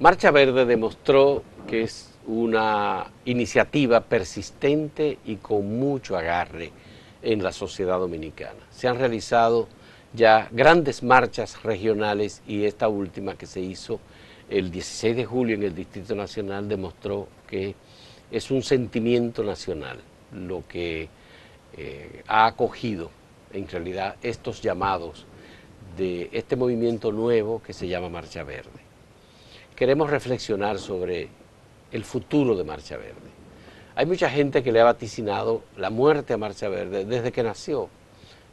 Marcha Verde demostró que es una iniciativa persistente y con mucho agarre en la sociedad dominicana. Se han realizado ya grandes marchas regionales y esta última que se hizo el 16 de julio en el Distrito Nacional demostró que es un sentimiento nacional lo que ha acogido en realidad estos llamados de este movimiento nuevo que se llama Marcha Verde. Queremos reflexionar sobre el futuro de Marcha Verde. Hay mucha gente que le ha vaticinado la muerte a Marcha Verde desde que nació,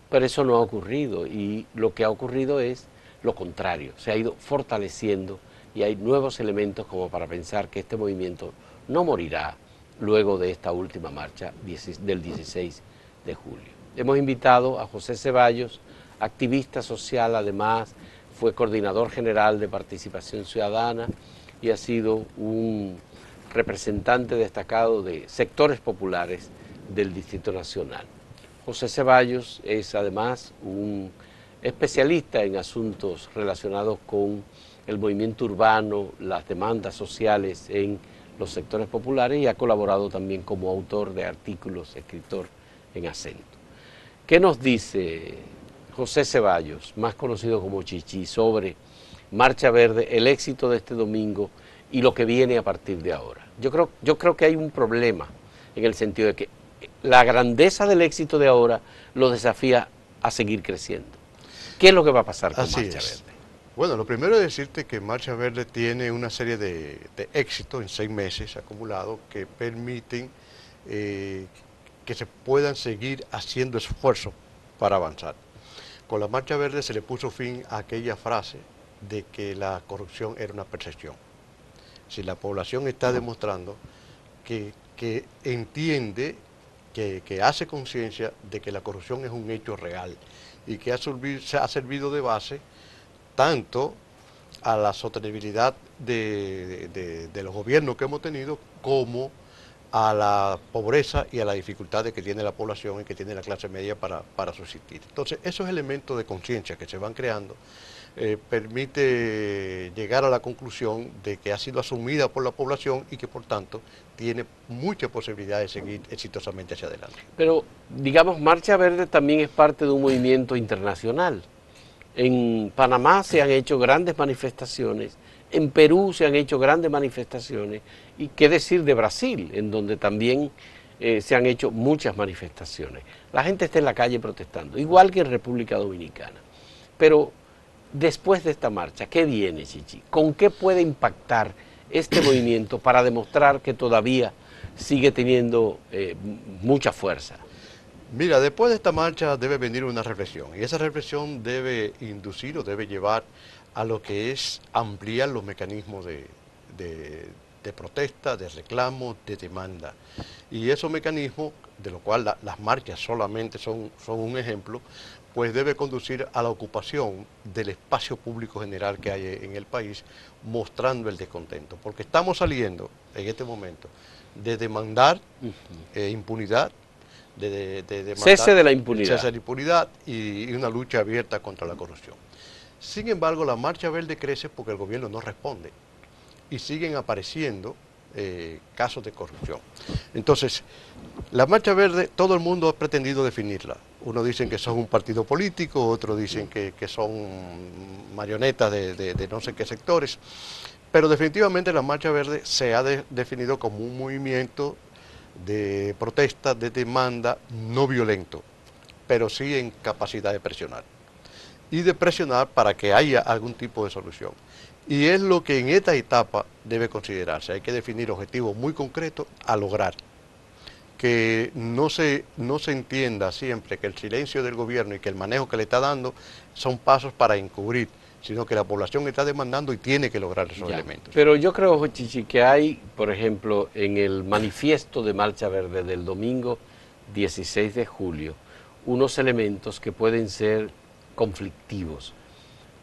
pero eso no ha ocurrido y lo que ha ocurrido es lo contrario, se ha ido fortaleciendo y hay nuevos elementos como para pensar que este movimiento no morirá luego de esta última marcha del 16 de julio. Hemos invitado a José Ceballos, activista social, además fue coordinador general de Participación Ciudadana y ha sido un representante destacado de sectores populares del Distrito Nacional. José Ceballos es además un especialista en asuntos relacionados con el movimiento urbano, las demandas sociales en los sectores populares y ha colaborado también como autor de artículos, escritor en Acento. ¿Qué nos dice José Ceballos, más conocido como Chichi, sobre Marcha Verde, el éxito de este domingo y lo que viene a partir de ahora? Yo creo que hay un problema en el sentido de que la grandeza del éxito de ahora lo desafía a seguir creciendo. ¿Qué es lo que va a pasar con Marcha Verde? Bueno, lo primero es decirte que Marcha Verde tiene una serie de éxitos en 6 meses acumulados que permiten que se puedan seguir haciendo esfuerzos para avanzar. Con la Marcha Verde se le puso fin a aquella frase de que la corrupción era una percepción. Si la población está demostrando que entiende, que hace conciencia de que la corrupción es un hecho real y que ha servido de base tanto a la sostenibilidad de los gobiernos que hemos tenido como a la pobreza y a las dificultades que tiene la población y que tiene la clase media para subsistir. Entonces, esos elementos de conciencia que se van creando permite llegar a la conclusión de que ha sido asumida por la población y que por tanto tiene muchas posibilidades de seguir exitosamente hacia adelante. Pero, digamos, Marcha Verde también es parte de un movimiento internacional. En Panamá se han hecho grandes manifestaciones, en Perú se han hecho grandes manifestaciones, y qué decir de Brasil, en donde también se han hecho muchas manifestaciones. La gente está en la calle protestando, igual que en República Dominicana. Pero después de esta marcha, ¿qué viene, Chichi? ¿Con qué puede impactar este movimiento para demostrar que todavía sigue teniendo mucha fuerza? Mira, después de esta marcha debe venir una reflexión y esa reflexión debe inducir o debe llevar a lo que es ampliar los mecanismos de protesta, de reclamo, de demanda. Y esos mecanismos, de lo cual las marchas solamente son un ejemplo, pues debe conducir a la ocupación del espacio público general que hay en el país, mostrando el descontento. Porque estamos saliendo en este momento de demandar impunidad, de demandar cese de la impunidad. Cese de la impunidad y una lucha abierta contra la corrupción. Sin embargo, la Marcha Verde crece porque el gobierno no responde y siguen apareciendo casos de corrupción. Entonces, la Marcha Verde, todo el mundo ha pretendido definirla. Unos dicen que son un partido político, otros dicen que son marionetas de no sé qué sectores, pero definitivamente la Marcha Verde se ha definido como un movimiento de protesta, de demanda no violento, pero sí en capacidad de presionar. Y de presionar para que haya algún tipo de solución. Y es lo que en esta etapa debe considerarse. Hay que definir objetivos muy concretos a lograr. Que no se entienda siempre que el silencio del gobierno y que el manejo que le está dando son pasos para encubrir, sino que la población está demandando y tiene que lograr esos elementos. Pero yo creo, Chichi, que hay, por ejemplo, en el manifiesto de Marcha Verde del domingo 16 de julio, unos elementos que pueden ser conflictivos.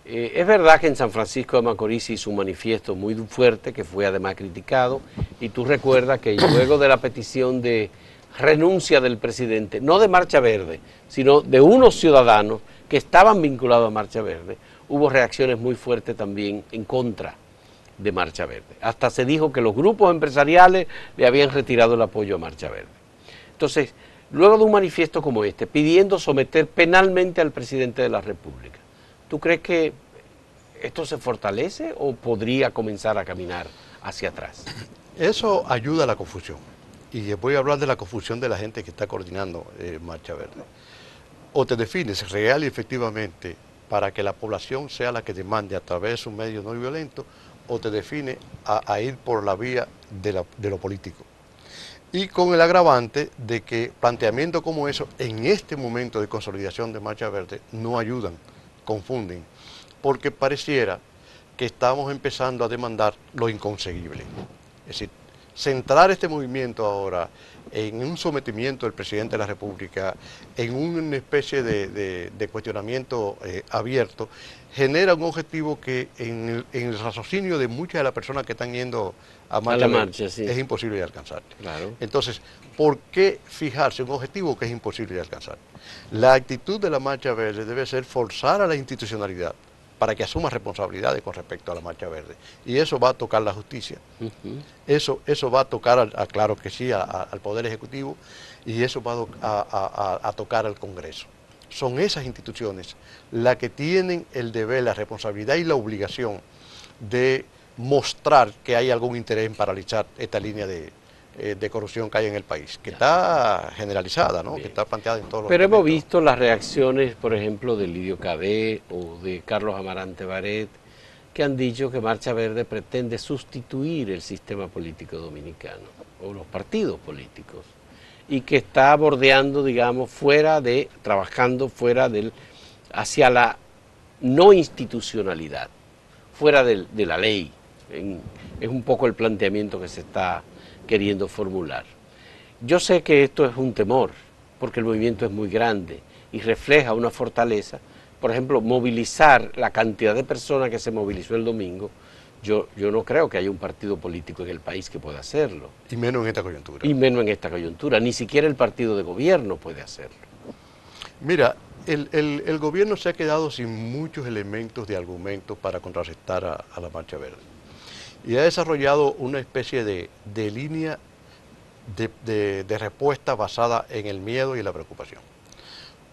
Es verdad que en San Francisco de Macorís hizo un manifiesto muy fuerte, que fue además criticado, y tú recuerdas que luego de la petición de renuncia del presidente, no de Marcha Verde, sino de unos ciudadanos que estaban vinculados a Marcha Verde, hubo reacciones muy fuertes también en contra de Marcha Verde. Hasta se dijo que los grupos empresariales le habían retirado el apoyo a Marcha Verde. Entonces, luego de un manifiesto como este, pidiendo someter penalmente al presidente de la República, ¿tú crees que esto se fortalece o podría comenzar a caminar hacia atrás? Eso ayuda a la confusión. Y voy a hablar de la confusión de la gente que está coordinando Marcha Verde. O te defines real y efectivamente para que la población sea la que demande a través de sus medios no violentos, o te define a ir por la vía de lo político. Y con el agravante de que planteamientos como eso en este momento de consolidación de Marcha Verde no ayudan, confunden, porque pareciera que estamos empezando a demandar lo inconseguible. Es decir, centrar este movimiento ahora en un sometimiento del presidente de la República, en una especie de cuestionamiento abierto, genera un objetivo que en el raciocinio de muchas de las personas que están yendo a marcha, sí, es imposible de alcanzar. Claro. Entonces, ¿por qué fijarse un objetivo que es imposible de alcanzar? La actitud de la Marcha Verde debe ser forzar a la institucionalidad para que asuma responsabilidades con respecto a la Marcha Verde. Y eso va a tocar la justicia, eso va a tocar, claro que sí, al Poder Ejecutivo, y eso va a tocar al Congreso. Son esas instituciones las que tienen el deber, la responsabilidad y la obligación de mostrar que hay algún interés en paralizar esta línea de corrupción que hay en el país, que está generalizada, ¿no? Que está planteada en todos los Pero hemos elementos. visto las reacciones, por ejemplo, de Lidio Cabé o de Carlos Amarante Baret, que han dicho que Marcha Verde pretende sustituir el sistema político dominicano, o los partidos políticos, y que está bordeando, digamos, trabajando fuera hacia la no institucionalidad, fuera de la ley. Es un poco el planteamiento que se está queriendo formular. Yo sé que esto es un temor, porque el movimiento es muy grande y refleja una fortaleza. Por ejemplo, movilizar la cantidad de personas que se movilizó el domingo, yo no creo que haya un partido político en el país que pueda hacerlo. Y menos en esta coyuntura. Y menos en esta coyuntura, ni siquiera el partido de gobierno puede hacerlo. Mira, el gobierno se ha quedado sin muchos elementos de argumentos para contrarrestar a la Marcha Verde. Y ha desarrollado una especie de línea de respuesta basada en el miedo y la preocupación.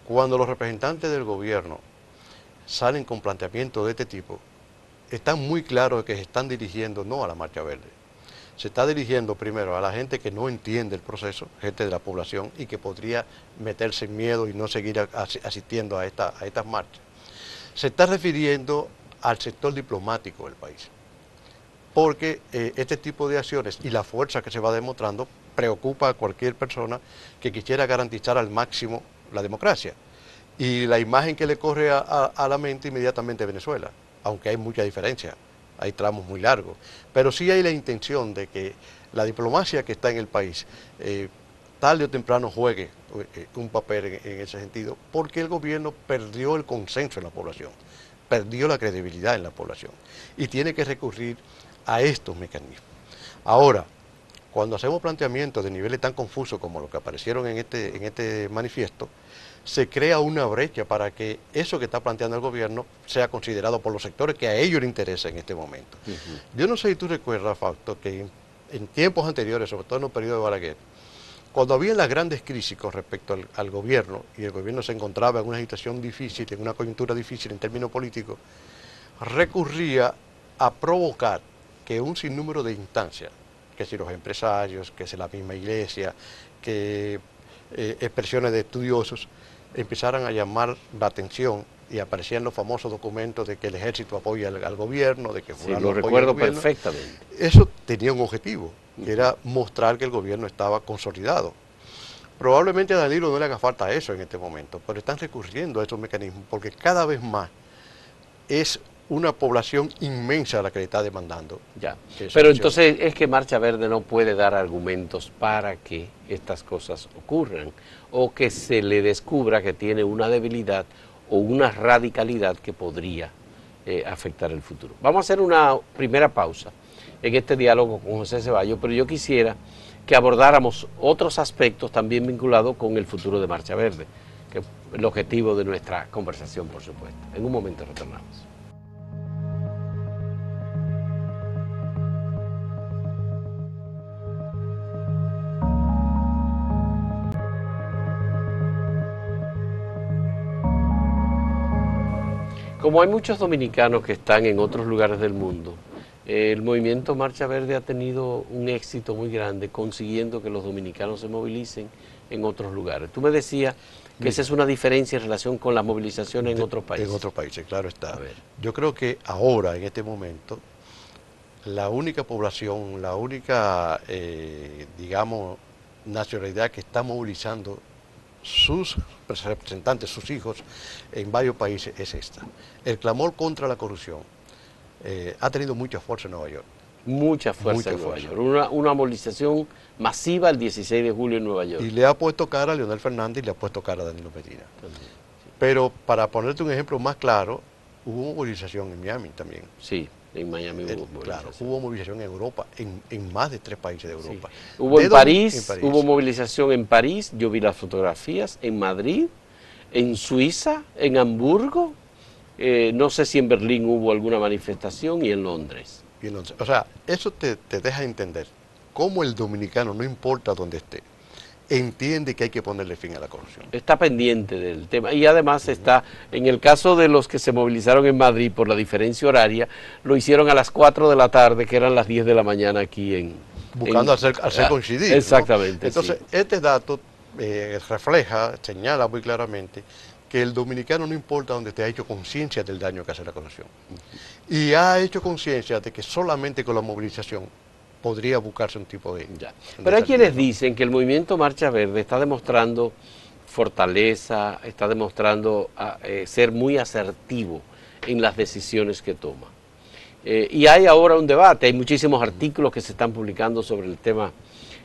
Cuando los representantes del gobierno salen con planteamientos de este tipo, están muy claros que se están dirigiendo no a la Marcha Verde, se está dirigiendo primero a la gente que no entiende el proceso, gente de la población, y que podría meterse en miedo y no seguir asistiendo a estas marchas. Se está refiriendo al sector diplomático del país, porque este tipo de acciones y la fuerza que se va demostrando preocupa a cualquier persona que quisiera garantizar al máximo la democracia. Y la imagen que le corre a la mente inmediatamente Venezuela, aunque hay mucha diferencia, hay tramos muy largos, pero sí hay la intención de que la diplomacia que está en el país tarde o temprano juegue un papel en ese sentido, porque el gobierno perdió el consenso en la población, perdió la credibilidad en la población y tiene que recurrir a estos mecanismos. Ahora, cuando hacemos planteamientos de niveles tan confusos como los que aparecieron en este manifiesto, se crea una brecha para que eso que está planteando el gobierno sea considerado por los sectores que a ellos les interesa en este momento. Yo no sé si tú recuerdas, Fausto, que en tiempos anteriores, sobre todo en los periodos de Balaguer, cuando había las grandes crisis con respecto al gobierno, y el gobierno se encontraba en una situación difícil, en una coyuntura difícil en términos políticos, recurría a provocar que un sinnúmero de instancias, que si los empresarios, que si la misma iglesia, que expresiones de estudiosos, empezaran a llamar la atención y aparecían los famosos documentos de que el ejército apoya al gobierno, de que sí, lo recuerdo perfectamente. Eso tenía un objetivo, que era mostrar que el gobierno estaba consolidado. Probablemente a Danilo no le haga falta eso en este momento, pero están recurriendo a estos mecanismos porque cada vez más es una población inmensa la que le está demandando. Ya. Pero entonces es que Marcha Verde no puede dar argumentos para que estas cosas ocurran o que se le descubra que tiene una debilidad o una radicalidad que podría afectar el futuro. Vamos a hacer una primera pausa en este diálogo con José Ceballos, pero yo quisiera que abordáramos otros aspectos también vinculados con el futuro de Marcha Verde, que es el objetivo de nuestra conversación, por supuesto. En un momento retornamos. Como hay muchos dominicanos que están en otros lugares del mundo, el movimiento Marcha Verde ha tenido un éxito muy grande consiguiendo que los dominicanos se movilicen en otros lugares. Tú me decías que esa es una diferencia en relación con las movilizaciones en otros países. En otros países, claro está. Yo creo que ahora, en este momento, la única población, la única, digamos, nacionalidad que está movilizando sus representantes, sus hijos, en varios países es esta. El clamor contra la corrupción ha tenido mucha fuerza en Nueva York. Mucha fuerza en Nueva York. Una movilización masiva el 16 de julio en Nueva York. Y le ha puesto cara a Leonel Fernández y le ha puesto cara a Danilo Medina. También, sí. Pero para ponerte un ejemplo más claro, hubo movilización en Miami también. Sí, en Miami hubo movilización. Claro, hubo movilización en Europa, en más de 3 países de Europa. Sí. Hubo en París, hubo movilización en París, yo vi las fotografías, en Madrid, en Suiza, en Hamburgo, no sé si en Berlín hubo alguna manifestación y en Londres. O sea, eso te deja entender cómo el dominicano, no importa dónde esté, entiende que hay que ponerle fin a la corrupción. Está pendiente del tema y además está, en el caso de los que se movilizaron en Madrid por la diferencia horaria, lo hicieron a las 4 de la tarde, que eran las 10 de la mañana aquí en... Buscando hacer coincidir. Exactamente. ¿No? Entonces, sí. Este dato refleja, señala muy claramente que el dominicano, no importa donde esté, ha hecho conciencia del daño que hace la corrupción. Y ha hecho conciencia de que solamente con la movilización podría buscarse un tipo de... Pero hay quienes dicen que el movimiento Marcha Verde está demostrando fortaleza, está demostrando ser muy asertivo en las decisiones que toma. Y hay ahora un debate, hay muchísimos artículos que se están publicando sobre el tema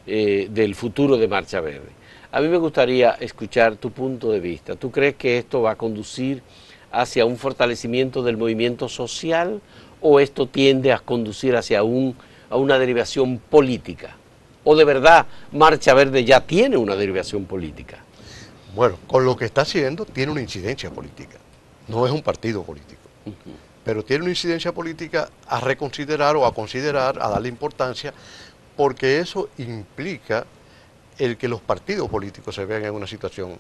del futuro de Marcha Verde. A mí me gustaría escuchar tu punto de vista. ¿Tú crees que esto va a conducir hacia un fortalecimiento del movimiento social o esto tiende a conducir hacia una derivación política? ¿O de verdad Marcha Verde ya tiene una derivación política? Bueno, con lo que está haciendo tiene una incidencia política. No es un partido político. Pero tiene una incidencia política a reconsiderar o a considerar, a darle importancia, porque eso implica el que los partidos políticos se vean en una situación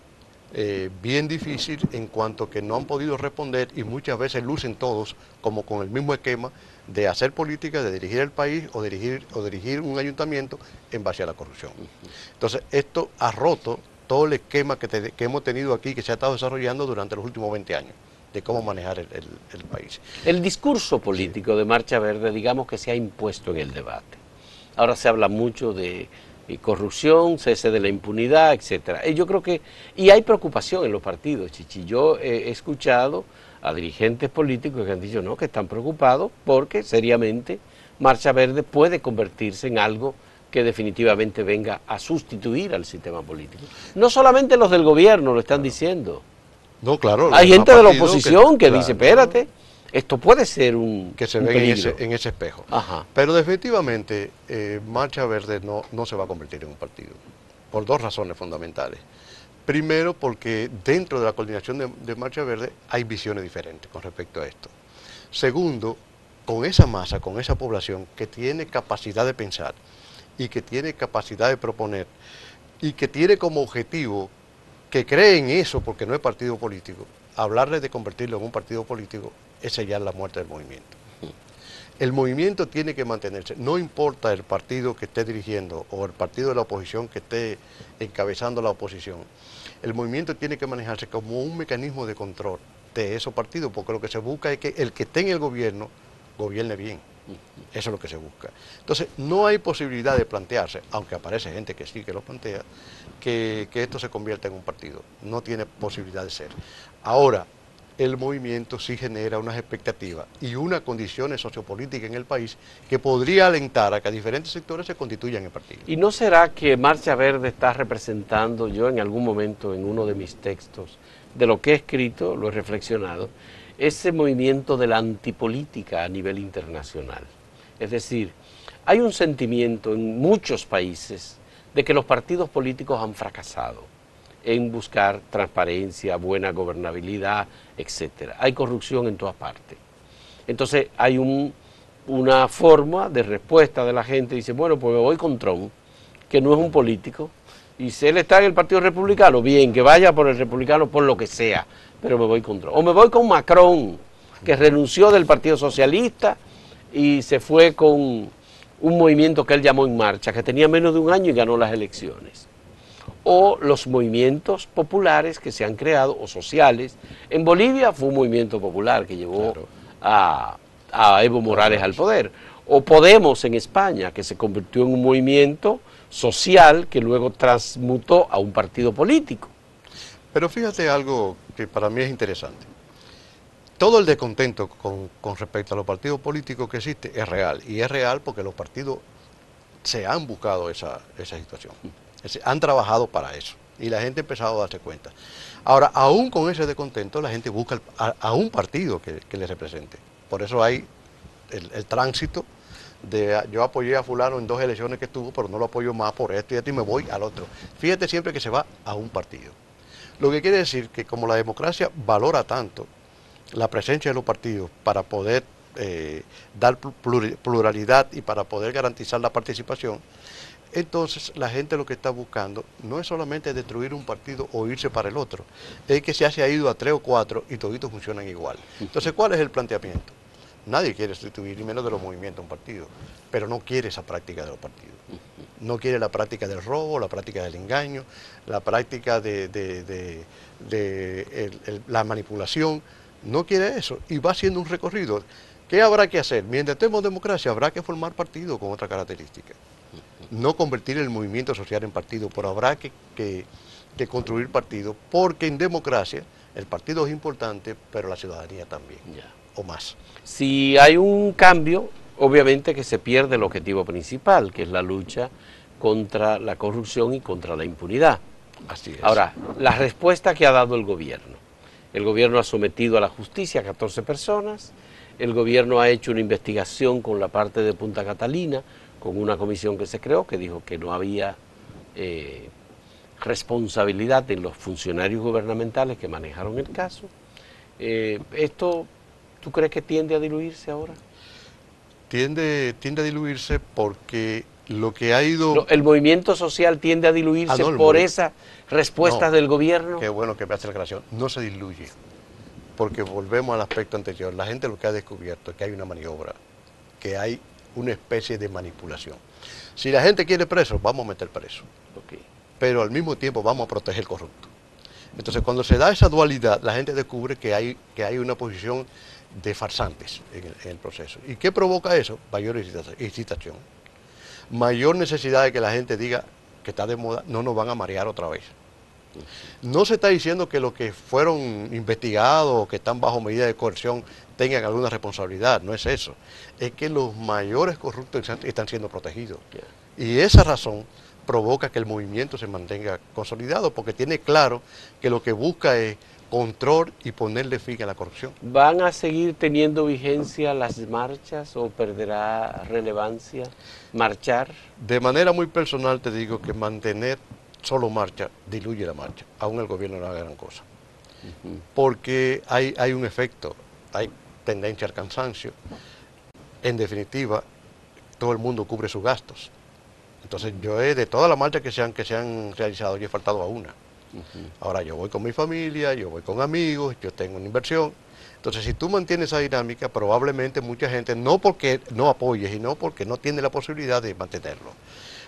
bien difícil en cuanto que no han podido responder y muchas veces lucen todos como con el mismo esquema de hacer política, de dirigir el país o dirigir un ayuntamiento en base a la corrupción. Entonces, esto ha roto todo el esquema que hemos tenido aquí, que se ha estado desarrollando durante los últimos 20 años, de cómo manejar el país. El discurso político de Marcha Verde, digamos que se ha impuesto en el debate. Ahora se habla mucho de corrupción, cese de la impunidad, etcétera. Yo creo que, y hay preocupación en los partidos, Chichi. Yo he escuchado a dirigentes políticos que han dicho no, que están preocupados porque seriamente Marcha Verde puede convertirse en algo que definitivamente venga a sustituir al sistema político. No solamente los del gobierno lo están diciendo. No, claro. Hay gente de la oposición que dice, espérate, esto puede ser un que se ve en ese espejo. Ajá. Pero definitivamente Marcha Verde no se va a convertir en un partido, por 2 razones fundamentales. Primero, porque dentro de la coordinación de Marcha Verde hay visiones diferentes con respecto a esto. Segundo, con esa masa, con esa población que tiene capacidad de pensar y que tiene capacidad de proponer y que tiene como objetivo que cree en eso porque no es partido político, hablarle de convertirlo en un partido político es sellar la muerte del movimiento. El movimiento tiene que mantenerse, no importa el partido que esté dirigiendo o el partido de la oposición que esté encabezando la oposición, el movimiento tiene que manejarse como un mecanismo de control de esos partidos, porque lo que se busca es que el que esté en el gobierno gobierne bien. Eso es lo que se busca. Entonces, no hay posibilidad de plantearse, aunque aparece gente que sí que lo plantea, que esto se convierta en un partido. No tiene posibilidad de ser. Ahora, el movimiento sí genera unas expectativas y unas condiciones sociopolíticas en el país que podría alentar a que diferentes sectores se constituyan en partidos. ¿Y no será que Marcha Verde está representando, yo en algún momento en uno de mis textos, de lo que he escrito, lo he reflexionado, ese movimiento de la antipolítica a nivel internacional? Es decir, hay un sentimiento en muchos países de que los partidos políticos han fracasado en buscar transparencia, buena gobernabilidad, etcétera. Hay corrupción en todas partes. Entonces hay una forma de respuesta de la gente, dice, bueno, pues me voy con Trump, que no es un político, y si él está en el Partido Republicano, bien, que vaya por el Republicano por lo que sea, pero me voy con Trump. O me voy con Macron, que renunció del Partido Socialista y se fue con un movimiento que él llamó En Marcha, que tenía menos de un año y ganó las elecciones. O los movimientos populares que se han creado, o sociales. En Bolivia fue un movimiento popular que llevó a Evo Morales al poder. O Podemos en España, que se convirtió en un movimiento social que luego transmutó a un partido político. Pero fíjate algo que para mí es interesante. Todo el descontento con respecto a los partidos políticos que existe es real. Y es real porque los partidos se han buscado esa situación. Es decir, han trabajado para eso. Y la gente ha empezado a darse cuenta. Ahora, aún con ese descontento, la gente busca a un partido que le represente. Por eso hay el tránsito de yo apoyé a fulano en 2 elecciones que estuvo, pero no lo apoyo más por esto y esto y me voy al otro. Fíjate siempre que se va a un partido. Lo que quiere decir que como la democracia valora tanto la presencia de los partidos para poder dar pluralidad y para poder garantizar la participación, entonces la gente lo que está buscando no es solamente destruir un partido o irse para el otro, es que se haya ido a 3 o 4 y toditos funcionan igual. Entonces, ¿cuál es el planteamiento? Nadie quiere sustituir, ni menos de los movimientos, un partido, pero no quiere esa práctica de los partidos. No quiere la práctica del robo, la práctica del engaño, la práctica de la manipulación. No quiere eso y va haciendo un recorrido. ¿Qué habrá que hacer? Mientras tenemos democracia, habrá que formar partido con otra característica. No convertir el movimiento social en partido, pero habrá que construir partido, porque en democracia el partido es importante, pero la ciudadanía también, o más. Si hay un cambio, obviamente que se pierde el objetivo principal, que es la lucha contra la corrupción y contra la impunidad. Así es. Ahora, la respuesta que ha dado el gobierno. El gobierno ha sometido a la justicia a 14 personas, el gobierno ha hecho una investigación con la parte de Punta Catalina, con una comisión que se creó, que dijo que no había responsabilidad en los funcionarios gubernamentales que manejaron el caso. ¿Esto tú crees que tiende a diluirse ahora? Tiende a diluirse porque lo que ha ido... ¿El movimiento social tiende a diluirse por esas respuestas del gobierno? Qué bueno que me hace la aclaración. No se diluye, porque volvemos al aspecto anterior. La gente lo que ha descubierto es que hay una maniobra, que hay una especie de manipulación. Si la gente quiere preso, vamos a meter preso. Pero al mismo tiempo vamos a proteger al corrupto. Entonces, cuando se da esa dualidad, la gente descubre que hay una posición de farsantes en el proceso. ¿Y qué provoca eso? Mayor excitación. Mayor necesidad de que la gente diga que está de moda, no nos van a marear otra vez. No se está diciendo que los que fueron investigados o que están bajo medida de coerción tengan alguna responsabilidad, no es eso. Es que los mayores corruptos están siendo protegidos. Y esa razón provoca que el movimiento se mantenga consolidado, porque tiene claro que lo que busca es control y ponerle fin a la corrupción. ¿Van a seguir teniendo vigencia las marchas o perderá relevancia marchar? De manera muy personal te digo que mantener solo marcha diluye la marcha, aún el gobierno no haga gran cosa. Porque hay un efecto, hay tendencia al cansancio. En definitiva, todo el mundo cubre sus gastos. Entonces yo de todas las marchas que se han realizado, yo he faltado a una. Ahora yo voy con mi familia, yo voy con amigos, yo tengo una inversión. Entonces si tú mantienes esa dinámica, probablemente mucha gente, no porque no apoye, sino porque no tiene la posibilidad de mantenerlo.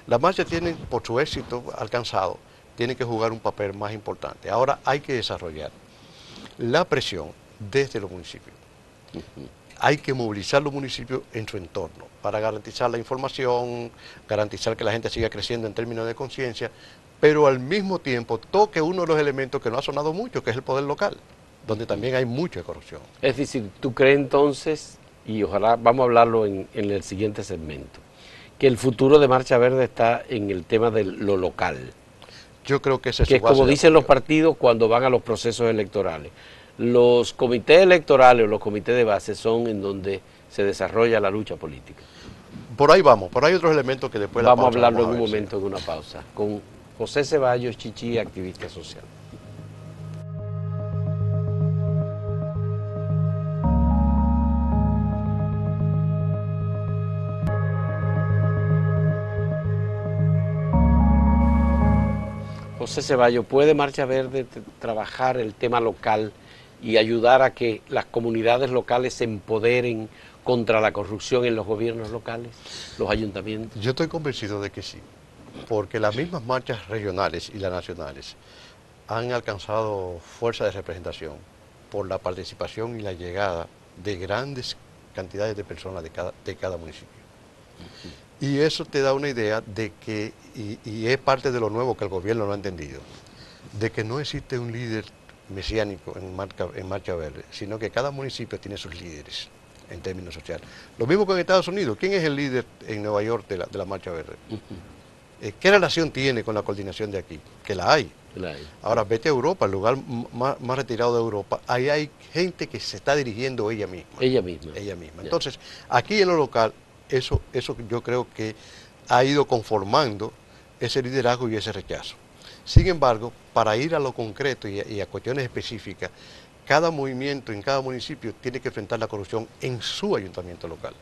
Las marchas tienen, por su éxito alcanzado, tienen que jugar un papel más importante. Ahora hay que desarrollar la presión desde los municipios. Hay que movilizar los municipios en su entorno para garantizar la información, garantizar que la gente siga creciendo en términos de conciencia, pero al mismo tiempo toque uno de los elementos que no ha sonado mucho, que es el poder local, donde también hay mucha corrupción. Es decir, ¿tú crees entonces, y ojalá vamos a hablarlo en el siguiente segmento, que el futuro de Marcha Verde está en el tema de lo local? Yo creo que ese es que como dicen los partidos cuando van a los procesos electorales. Los comités electorales o los comités de base son en donde se desarrolla la lucha política. Por ahí vamos, por ahí otros elementos que después vamos a hablarlo en un momento, en una pausa, con José Ceballos Chichi, activista social. José Ceballos, ¿puede Marcha Verde trabajar el tema local y ayudar a que las comunidades locales se empoderen contra la corrupción en los gobiernos locales, los ayuntamientos? Yo estoy convencido de que sí, porque las mismas marchas regionales y las nacionales han alcanzado fuerza de representación por la participación y la llegada de grandes cantidades de personas de cada municipio. Y eso te da una idea de que, y es parte de lo nuevo que el gobierno no ha entendido, de que no existe un líder mesiánico en Marcha Verde, sino que cada municipio tiene sus líderes en términos sociales. Lo mismo que en Estados Unidos. ¿Quién es el líder en Nueva York de la Marcha Verde? ¿Qué relación tiene con la coordinación de aquí? Que la hay. Ahora vete a Europa, el lugar más retirado de Europa, ahí hay gente que se está dirigiendo ella misma. Ella misma. Ella misma. Entonces, aquí en lo local, eso yo creo que ha ido conformando ese liderazgo y ese rechazo. Sin embargo, para ir a lo concreto y a cuestiones específicas, cada movimiento en cada municipio tiene que enfrentar la corrupción en su ayuntamiento local,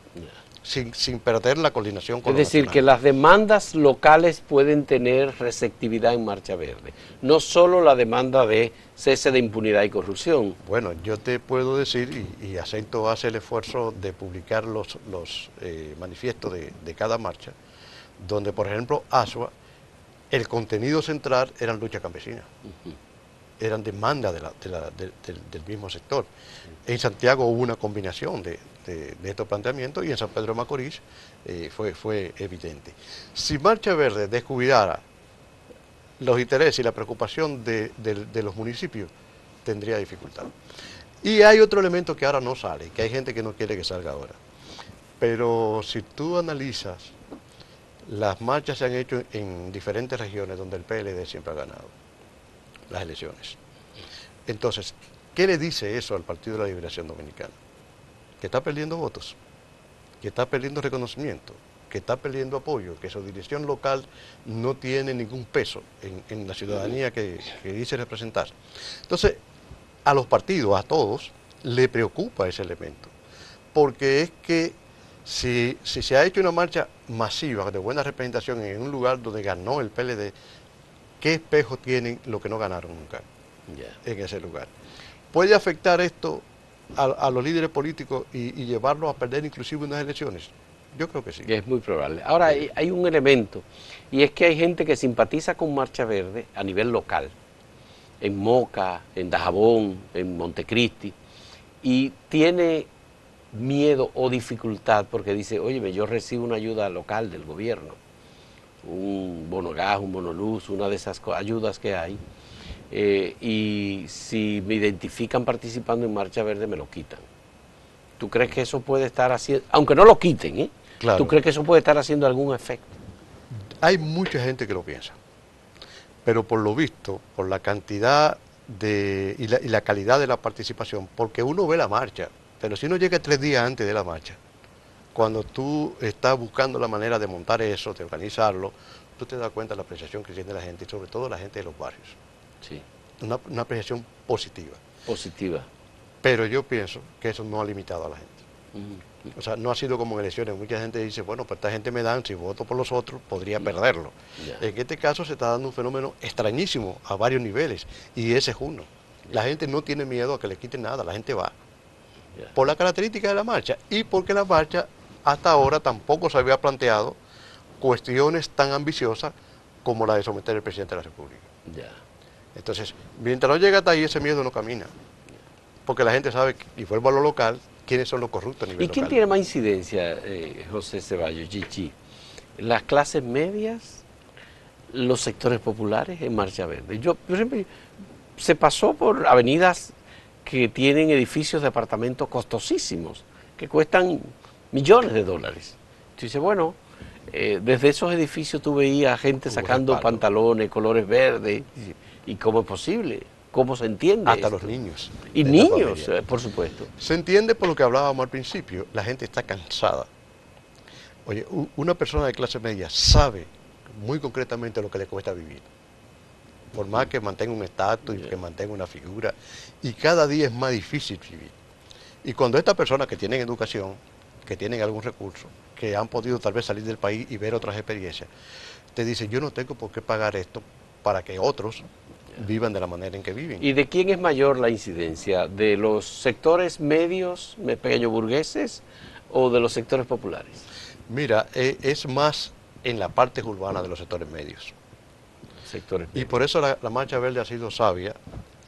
sin perder la coordinación con Es decir, que las demandas locales pueden tener receptividad en Marcha Verde, no solo la demanda de cese de impunidad y corrupción. Bueno, yo te puedo decir, y Acento hace el esfuerzo de publicar los manifiestos de cada marcha, donde, por ejemplo, Asua, el contenido central eran lucha campesina. Eran demandas del mismo sector. En Santiago hubo una combinación de estos planteamientos y en San Pedro de Macorís fue evidente. Si Marcha Verde descuidara los intereses y la preocupación de los municipios, tendría dificultad. Y hay otro elemento que ahora no sale, que hay gente que no quiere que salga ahora. Pero si tú analizas, las marchas se han hecho en diferentes regiones donde el PLD siempre ha ganado las elecciones. Entonces, ¿qué le dice eso al Partido de la Liberación Dominicana? Que está perdiendo votos, que está perdiendo reconocimiento, que está perdiendo apoyo, que su dirección local no tiene ningún peso en la ciudadanía que dice representar. Entonces, a los partidos, a todos, le preocupa ese elemento, porque es que si se ha hecho una marcha masiva de buena representación en un lugar donde ganó el PLD, ¿qué espejo tienen los que no ganaron nunca en ese lugar? ¿Puede afectar esto a los líderes políticos y llevarlos a perder inclusive unas elecciones? Yo creo que sí. Es muy probable. Ahora, hay un elemento, y es que hay gente que simpatiza con Marcha Verde a nivel local, en Moca, en Dajabón, en Montecristi, y tiene miedo o dificultad porque dice, oye, yo recibo una ayuda local del gobierno, un bono gas, un bono luz, una de esas ayudas que hay, y si me identifican participando en Marcha Verde me lo quitan. ¿Tú crees que eso puede estar haciendo, aunque no lo quiten, Claro. ¿Tú crees que eso puede estar haciendo algún efecto? Hay mucha gente que lo piensa, pero por lo visto, por la cantidad y la calidad de la participación, porque uno ve la marcha, pero si uno llega 3 días antes de la marcha, cuando tú estás buscando la manera de montar eso, de organizarlo, tú te das cuenta de la apreciación que tiene la gente, y sobre todo la gente de los barrios. Sí. Una apreciación positiva. Positiva. Pero yo pienso que eso no ha limitado a la gente. O sea, no ha sido como en elecciones. Mucha gente dice, bueno, pues esta gente me dan, si voto por los otros, podría perderlo. En este caso se está dando un fenómeno extrañísimo a varios niveles, y ese es uno. La gente no tiene miedo a que le quiten nada, la gente va. Por la característica de la marcha, y porque la marcha hasta ahora tampoco se había planteado cuestiones tan ambiciosas como la de someter al presidente de la República. Entonces, mientras no llega hasta ahí, ese miedo no camina. Porque la gente sabe, y vuelvo a lo local, quiénes son los corruptos a nivel local. ¿Y quién tiene más incidencia, José Ceballos, Chichi? ¿Las clases medias, los sectores populares en Marcha Verde? Yo siempre, se pasó por avenidas que tienen edificios de apartamentos costosísimos, que cuestan millones de dólares. Tú dices, bueno, desde esos edificios tú veías gente sacando pantalones, colores verdes, y ¿cómo es posible? ¿Cómo se entiende hasta esto? los niños. Y niños, por supuesto. Se entiende por lo que hablábamos al principio, la gente está cansada. Oye, una persona de clase media sabe muy concretamente lo que le cuesta vivir. Por más que mantenga un estatus y que mantenga una figura, y cada día es más difícil vivir. Y cuando estas personas que tienen educación, que tienen algún recurso, que han podido tal vez salir del país y ver otras experiencias, te dicen, yo no tengo por qué pagar esto para que otros vivan de la manera en que viven. ¿Y de quién es mayor la incidencia? ¿De los sectores medios, pequeños burgueses, o de los sectores populares? Mira, es más en la parte urbana de los sectores medios. Sectores Y medios. por eso la Marcha Verde ha sido sabia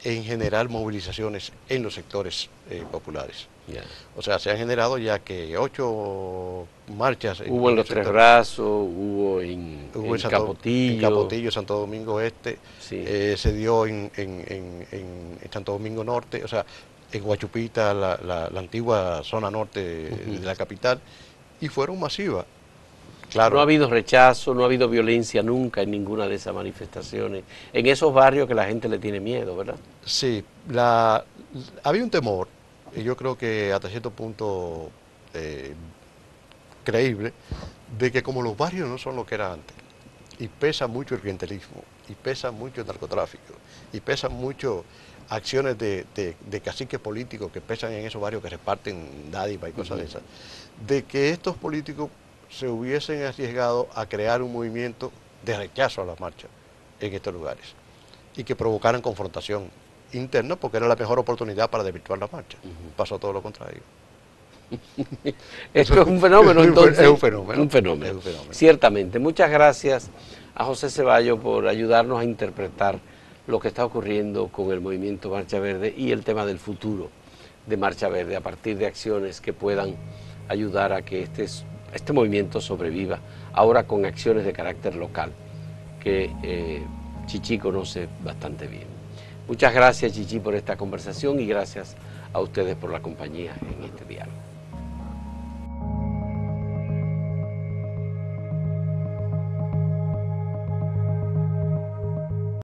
en generar movilizaciones en los sectores populares. Ya. O sea, se han generado ya que 8 marchas. Hubo en Los Tres Brazos, hubo en Capotillo. En Capotillo, Santo Domingo Este, Sí. se dio en Santo Domingo Norte, o sea, en Huachupita, la antigua zona norte de la capital, y fueron masivas. Claro. No ha habido rechazo, no ha habido violencia nunca en ninguna de esas manifestaciones, en esos barrios que la gente le tiene miedo, ¿verdad? Sí, había un temor, y yo creo que hasta cierto punto creíble, de que como los barrios no son lo que era antes, y pesa mucho el clientelismo, y pesa mucho el narcotráfico, y pesan mucho acciones de caciques políticos que pesan en esos barrios que reparten dádivas y cosas de esas, de que estos políticos se hubiesen arriesgado a crear un movimiento de rechazo a la marcha en estos lugares y que provocaran confrontación interna porque era la mejor oportunidad para desvirtuar la marcha. Pasó todo lo contrario. Esto es un fenómeno, entonces. Es un fenómeno. Un fenómeno. Es un fenómeno. Ciertamente. Muchas gracias a José Ceballos por ayudarnos a interpretar lo que está ocurriendo con el movimiento Marcha Verde y el tema del futuro de Marcha Verde a partir de acciones que puedan ayudar a que este movimiento sobreviva, ahora con acciones de carácter local, que Chichi conoce bastante bien. Muchas gracias, Chichi, por esta conversación y gracias a ustedes por la compañía en este diálogo.